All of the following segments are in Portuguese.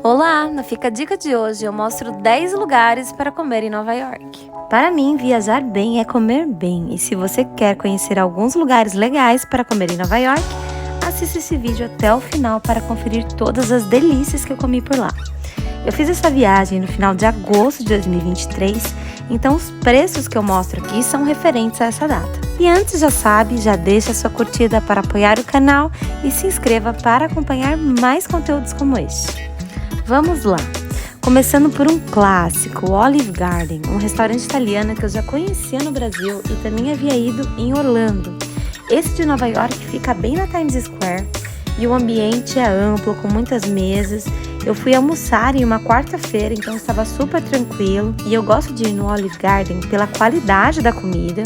Olá, na Fica a Dica de hoje eu mostro 10 lugares para comer em Nova York. Para mim, viajar bem é comer bem, e se você quer conhecer alguns lugares legais para comer em Nova York, assista esse vídeo até o final para conferir todas as delícias que eu comi por lá. Eu fiz essa viagem no final de agosto de 2023, então os preços que eu mostro aqui são referentes a essa data. E antes, já sabe, já deixa a sua curtida para apoiar o canal e se inscreva para acompanhar mais conteúdos como este. Vamos lá! Começando por um clássico, o Olive Garden, um restaurante italiano que eu já conhecia no Brasil e também havia ido em Orlando. Esse de Nova York fica bem na Times Square e o ambiente é amplo, com muitas mesas. Eu fui almoçar em uma quarta-feira, então estava super tranquilo, e eu gosto de ir no Olive Garden pela qualidade da comida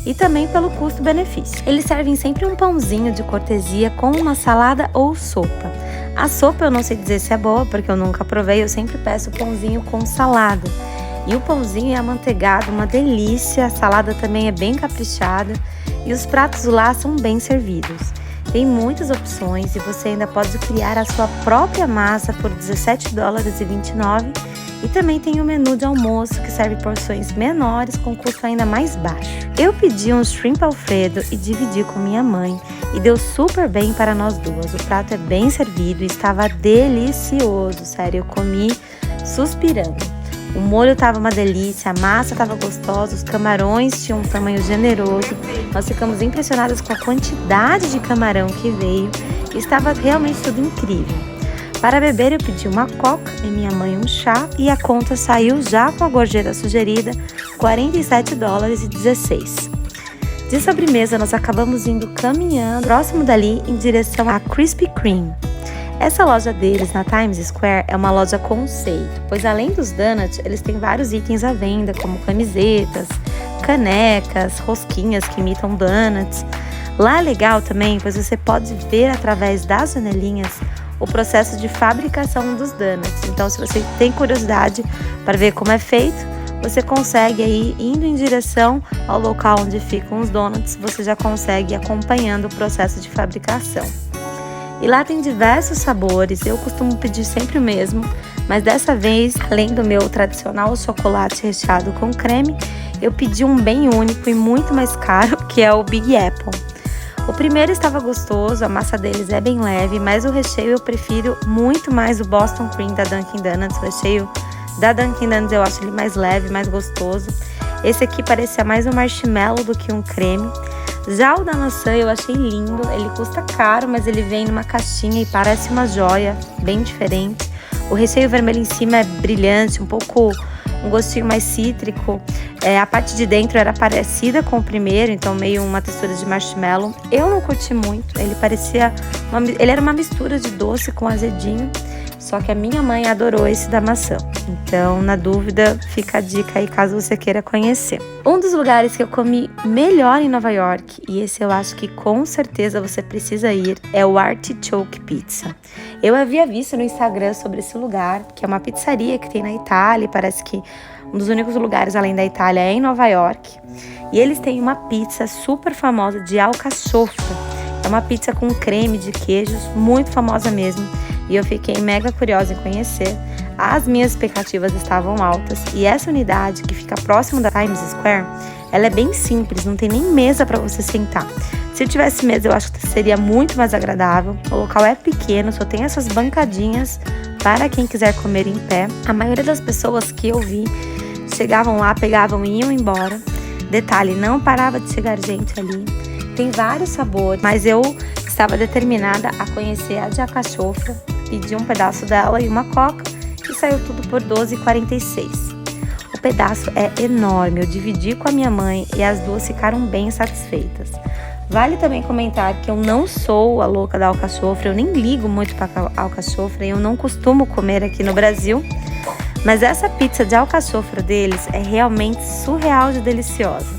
e também pelo custo-benefício. Eles servem sempre um pãozinho de cortesia com uma salada ou sopa. A sopa eu não sei dizer se é boa, porque eu nunca provei, eu sempre peço pãozinho com salada. E o pãozinho é amanteigado, uma delícia, a salada também é bem caprichada e os pratos lá são bem servidos. Tem muitas opções e você ainda pode criar a sua própria massa por $17,29 e também tem o menu de almoço que serve porções menores com custo ainda mais baixo. Eu pedi um shrimp alfredo e dividi com minha mãe e deu super bem para nós duas. O prato é bem servido e estava delicioso, sério, eu comi suspirando. O molho estava uma delícia, a massa estava gostosa, os camarões tinham um tamanho generoso. Nós ficamos impressionadas com a quantidade de camarão que veio e estava realmente tudo incrível. Para beber eu pedi uma coca e minha mãe um chá e a conta saiu já com a gorjeta sugerida, $47,16. De sobremesa nós acabamos indo caminhando próximo dali em direção à Krispy Kreme. Essa loja deles na Times Square é uma loja conceito, pois além dos donuts, eles têm vários itens à venda, como camisetas, canecas, rosquinhas que imitam donuts. Lá é legal também, pois você pode ver através das janelinhas o processo de fabricação dos donuts. Então, se você tem curiosidade para ver como é feito, você consegue aí, indo em direção ao local onde ficam os donuts, você já consegue ir acompanhando o processo de fabricação. E lá tem diversos sabores, eu costumo pedir sempre o mesmo, mas dessa vez, além do meu tradicional chocolate recheado com creme, eu pedi um bem único e muito mais caro, que é o Big Apple. O primeiro estava gostoso, a massa deles é bem leve, mas o recheio eu prefiro muito mais o Boston Cream da Dunkin' Donuts. O recheio da Dunkin' Donuts eu acho ele mais leve, mais gostoso. Esse aqui parecia mais um marshmallow do que um creme. Já o da maçã eu achei lindo, ele custa caro, mas ele vem numa caixinha e parece uma joia, bem diferente. O recheio vermelho em cima é brilhante, um gostinho mais cítrico. A parte de dentro era parecida com o primeiro, então meio uma textura de marshmallow. Eu não curti muito, ele era uma mistura de doce com azedinho, só que a minha mãe adorou esse da maçã. Então, na dúvida, fica a dica aí caso você queira conhecer. Um dos lugares que eu comi melhor em Nova York, e esse eu acho que com certeza você precisa ir, é o Artichoke Pizza. Eu havia visto no Instagram sobre esse lugar, que é uma pizzaria que tem na Itália, e parece que um dos únicos lugares além da Itália é em Nova York. E eles têm uma pizza super famosa de alcachofra. É uma pizza com creme de queijos, muito famosa mesmo. E eu fiquei mega curiosa em conhecer. As minhas expectativas estavam altas. E essa unidade, que fica próximo da Times Square, ela é bem simples, não tem nem mesa para você sentar. Se eu tivesse mesa, eu acho que seria muito mais agradável. O local é pequeno, só tem essas bancadinhas para quem quiser comer em pé. A maioria das pessoas que eu vi chegavam lá, pegavam e iam embora. Detalhe, não parava de chegar gente ali. Tem vários sabores, mas eu estava determinada a conhecer a de alcachofra. Pedi um pedaço dela e uma coca e saiu tudo por $12,46. O pedaço é enorme, eu dividi com a minha mãe e as duas ficaram bem satisfeitas. Vale também comentar que eu não sou a louca da alcachofra, eu nem ligo muito para alcachofra e eu não costumo comer aqui no Brasil. Mas essa pizza de alcachofra deles é realmente surreal de deliciosa.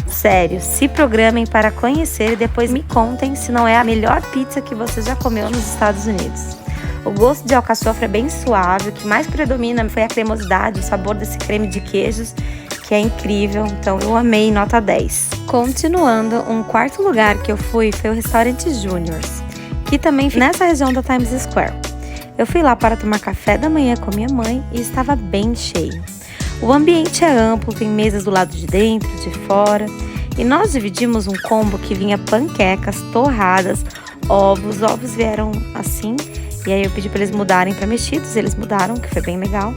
Sério, se programem para conhecer e depois me contem se não é a melhor pizza que você já comeu nos Estados Unidos. O gosto de alcachofra é bem suave, o que mais predomina foi a cremosidade, o sabor desse creme de queijos, que é incrível, então eu amei, nota 10. Continuando, um quarto lugar que eu fui foi o restaurante Junior's, que também fica nessa região da Times Square. Eu fui lá para tomar café da manhã com minha mãe e estava bem cheio. O ambiente é amplo, tem mesas do lado de dentro, de fora, e nós dividimos um combo que vinha panquecas, torradas, ovos vieram assim, e aí eu pedi para eles mudarem para mexidos, eles mudaram, que foi bem legal.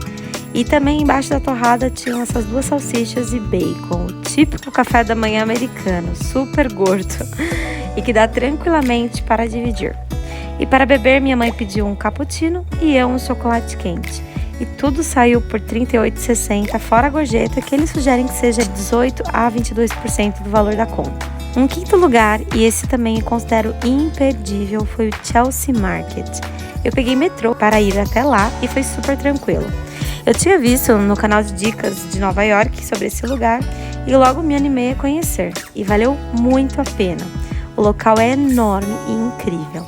E também embaixo da torrada tinham essas 2 salsichas e bacon, o típico café da manhã americano, super gordo, e que dá tranquilamente para dividir. E para beber, minha mãe pediu um cappuccino e eu um chocolate quente. E tudo saiu por R$ 38,60, fora a gorjeta, que eles sugerem que seja 18% a 22% do valor da conta. Um quinto lugar, e esse também eu considero imperdível, foi o Chelsea Market. Eu peguei metrô para ir até lá e foi super tranquilo. Eu tinha visto no canal de dicas de Nova York sobre esse lugar e logo me animei a conhecer. E valeu muito a pena. O local é enorme e incrível.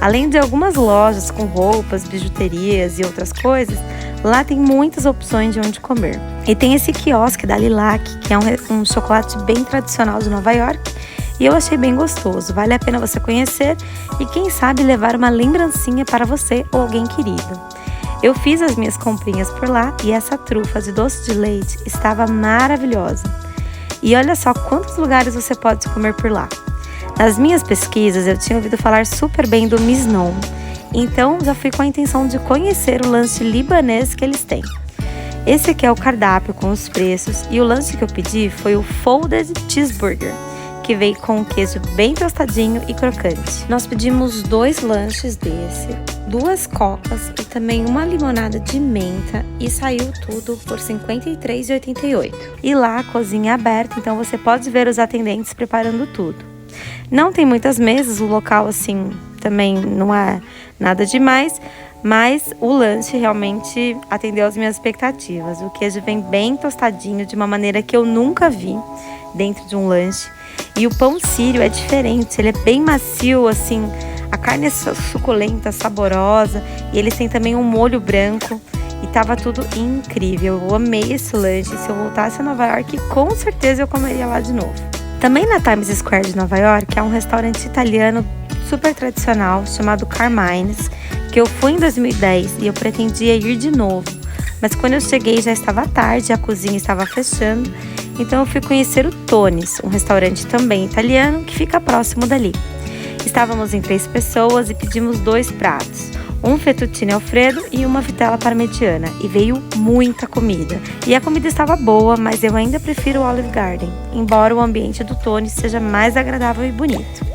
Além de algumas lojas com roupas, bijuterias e outras coisas, lá tem muitas opções de onde comer. E tem esse quiosque da Lilac, que é um chocolate bem tradicional de Nova York, e eu achei bem gostoso. Vale a pena você conhecer e quem sabe levar uma lembrancinha para você ou alguém querido. Eu fiz as minhas comprinhas por lá e essa trufa de doce de leite estava maravilhosa. E olha só quantos lugares você pode comer por lá. Nas minhas pesquisas eu tinha ouvido falar super bem do Miznoon, então já fui com a intenção de conhecer o lanche libanês que eles têm. Esse aqui é o cardápio com os preços e o lanche que eu pedi foi o Folded Cheeseburger, que veio com um queijo bem tostadinho e crocante. Nós pedimos 2 lanches desse, 2 cocas e também uma limonada de menta e saiu tudo por R$ 53,88. E lá a cozinha é aberta, então você pode ver os atendentes preparando tudo. Não tem muitas mesas, o local assim também não é nada demais, mas o lanche realmente atendeu às minhas expectativas. O queijo vem bem tostadinho, de uma maneira que eu nunca vi dentro de um lanche. E o pão sírio é diferente, ele é bem macio, assim, a carne é suculenta, saborosa, e eles têm também um molho branco, e tava tudo incrível. Eu amei esse lanche, se eu voltasse a Nova York, com certeza eu comeria lá de novo. Também na Times Square de Nova York há um restaurante italiano super tradicional chamado Carmine's, que eu fui em 2010 e eu pretendia ir de novo, mas quando eu cheguei já estava tarde, a cozinha estava fechando, então eu fui conhecer o Tony's, um restaurante também italiano que fica próximo dali. Estávamos em 3 pessoas e pedimos 2 pratos, um fettuccine alfredo e uma vitela parmegiana, e veio muita comida. E a comida estava boa, mas eu ainda prefiro o Olive Garden, embora o ambiente do Tony's seja mais agradável e bonito.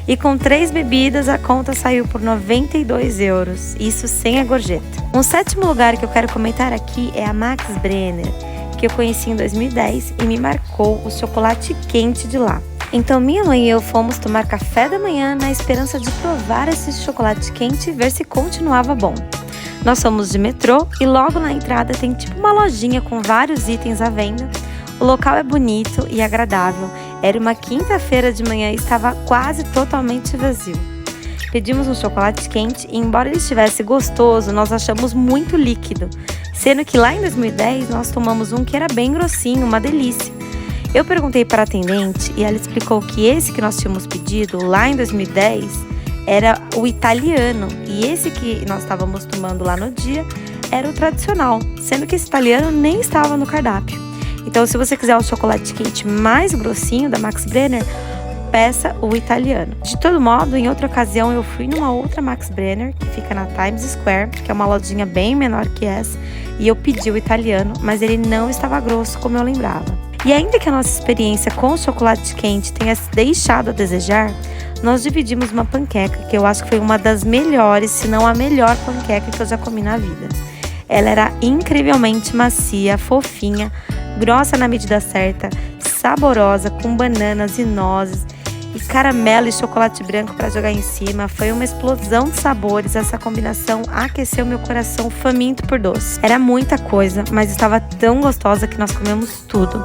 E com 3 bebidas a conta saiu por 92 €, isso sem a gorjeta. Um 7º lugar que eu quero comentar aqui é a Max Brenner, que eu conheci em 2010 e me marcou o chocolate quente de lá. Então minha mãe e eu fomos tomar café da manhã na esperança de provar esse chocolate quente e ver se continuava bom. Nós fomos de metrô e logo na entrada tem tipo uma lojinha com vários itens à venda. O local é bonito e agradável. Era uma quinta-feira de manhã e estava quase totalmente vazio. Pedimos um chocolate quente e embora ele estivesse gostoso, nós achamos muito líquido, sendo que lá em 2010 nós tomamos um que era bem grossinho, uma delícia. Eu perguntei para a atendente e ela explicou que esse que nós tínhamos pedido lá em 2010 era o italiano e esse que nós estávamos tomando lá no dia era o tradicional, sendo que esse italiano nem estava no cardápio. Então, se você quiser o chocolate quente mais grossinho da Max Brenner, peça o italiano. De todo modo, em outra ocasião eu fui numa outra Max Brenner, que fica na Times Square, que é uma lojinha bem menor que essa, e eu pedi o italiano, mas ele não estava grosso como eu lembrava. E ainda que a nossa experiência com o chocolate quente tenha deixado a desejar, nós dividimos uma panqueca que eu acho que foi uma das melhores, se não a melhor panqueca que eu já comi na vida. Ela era incrivelmente macia, fofinha, grossa na medida certa, saborosa, com bananas e nozes, e caramelo e chocolate branco para jogar em cima. Foi uma explosão de sabores, essa combinação aqueceu meu coração faminto por doce. Era muita coisa, mas estava tão gostosa que nós comemos tudo.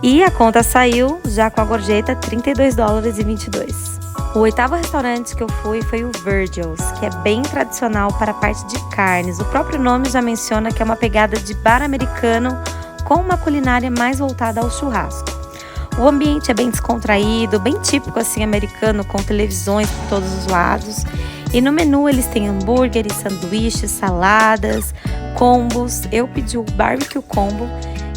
E a conta saiu, já com a gorjeta, R$ 32,22. O 8º restaurante que eu fui foi o Virgil's, que é bem tradicional para a parte de carnes. O próprio nome já menciona que é uma pegada de bar americano com uma culinária mais voltada ao churrasco. O ambiente é bem descontraído, bem típico assim americano, com televisões por todos os lados. E no menu eles têm hambúrgueres, sanduíches, saladas, combos. Eu pedi o barbecue combo,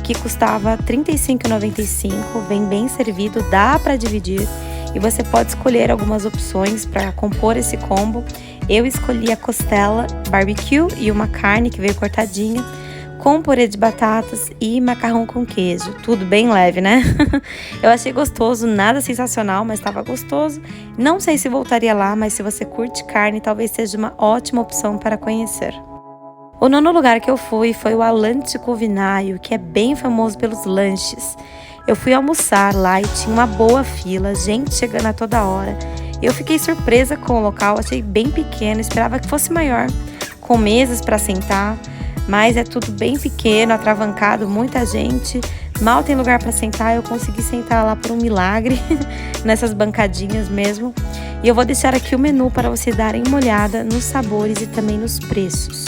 que custava R$ 35,95, vem bem servido, dá para dividir. E você pode escolher algumas opções para compor esse combo. Eu escolhi a costela barbecue e uma carne que veio cortadinha, com purê de batatas e macarrão com queijo. Tudo bem leve, né? Eu achei gostoso, nada sensacional, mas estava gostoso. Não sei se voltaria lá, mas se você curte carne, talvez seja uma ótima opção para conhecer. O nono lugar que eu fui foi o Atlântico Vinhaio, que é bem famoso pelos lanches. Eu fui almoçar lá e tinha uma boa fila, gente chegando a toda hora. Eu fiquei surpresa com o local, achei bem pequeno, esperava que fosse maior, com mesas para sentar, mas é tudo bem pequeno, atravancado, muita gente, mal tem lugar para sentar. Eu consegui sentar lá por um milagre, nessas bancadinhas mesmo. E eu vou deixar aqui o menu para você darem uma olhada nos sabores e também nos preços.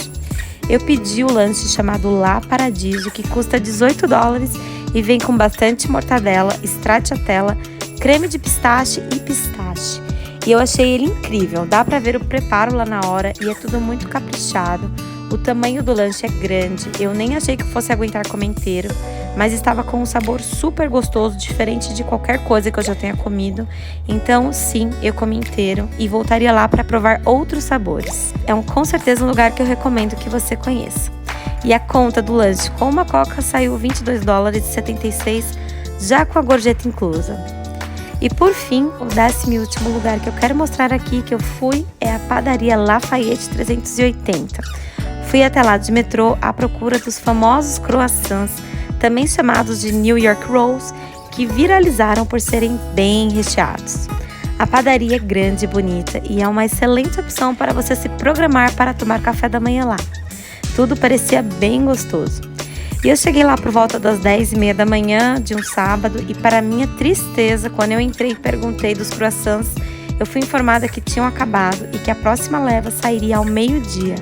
Eu pedi o lanche chamado La Paradiso, que custa $18 e vem com bastante mortadela, stracciatella, creme de pistache e pistache. E eu achei ele incrível, dá pra ver o preparo lá na hora e é tudo muito caprichado. O tamanho do lanche é grande, eu nem achei que fosse aguentar comer inteiro, mas estava com um sabor super gostoso, diferente de qualquer coisa que eu já tenha comido. Então sim, eu comi inteiro e voltaria lá para provar outros sabores. É com certeza um lugar que eu recomendo que você conheça. E a conta do lanche com uma coca saiu $22,76, já com a gorjeta inclusa. E por fim, o 10º e último lugar que eu quero mostrar aqui que eu fui é a padaria Lafayette 380. Fui até lá de metrô à procura dos famosos croissants, também chamados de New York Rolls, que viralizaram por serem bem recheados. A padaria é grande e bonita e é uma excelente opção para você se programar para tomar café da manhã lá. Tudo parecia bem gostoso. E eu cheguei lá por volta das 10h30 da manhã de um sábado e, para minha tristeza, quando eu entrei e perguntei dos croissants, eu fui informada que tinham acabado e que a próxima leva sairia ao meio-dia.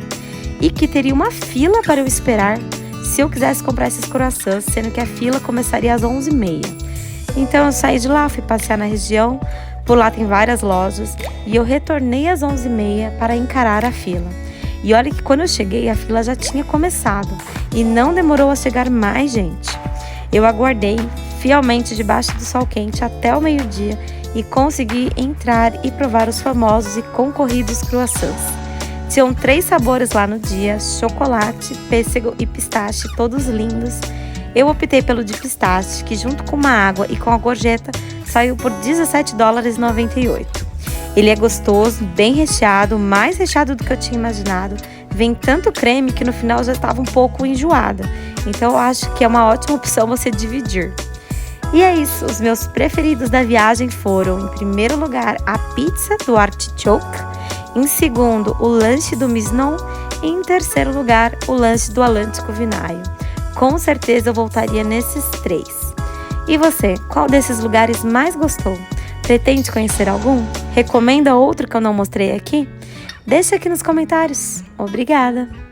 E que teria uma fila para eu esperar se eu quisesse comprar esses croissants, sendo que a fila começaria às 11h30. Então eu saí de lá, fui passear na região, por lá tem várias lojas, e eu retornei às 11h30 para encarar a fila. E olha que quando eu cheguei, a fila já tinha começado, e não demorou a chegar mais gente. Eu aguardei fielmente debaixo do sol quente até o meio-dia e consegui entrar e provar os famosos e concorridos croissants. Tinham 3 sabores lá no dia, chocolate, pêssego e pistache, todos lindos. Eu optei pelo de pistache, que junto com uma água e com a gorjeta, saiu por $17,98. Ele é gostoso, bem recheado, mais recheado do que eu tinha imaginado. Vem tanto creme que no final já estava um pouco enjoada. Então eu acho que é uma ótima opção você dividir. E é isso, os meus preferidos da viagem foram, em primeiro lugar, a pizza do Artichoke, em segundo, o lanche do Miznon e em terceiro lugar, o lanche do Atlântico Vinhaio. Com certeza eu voltaria nesses 3. E você, qual desses lugares mais gostou? Pretende conhecer algum? Recomenda outro que eu não mostrei aqui? Deixa aqui nos comentários. Obrigada!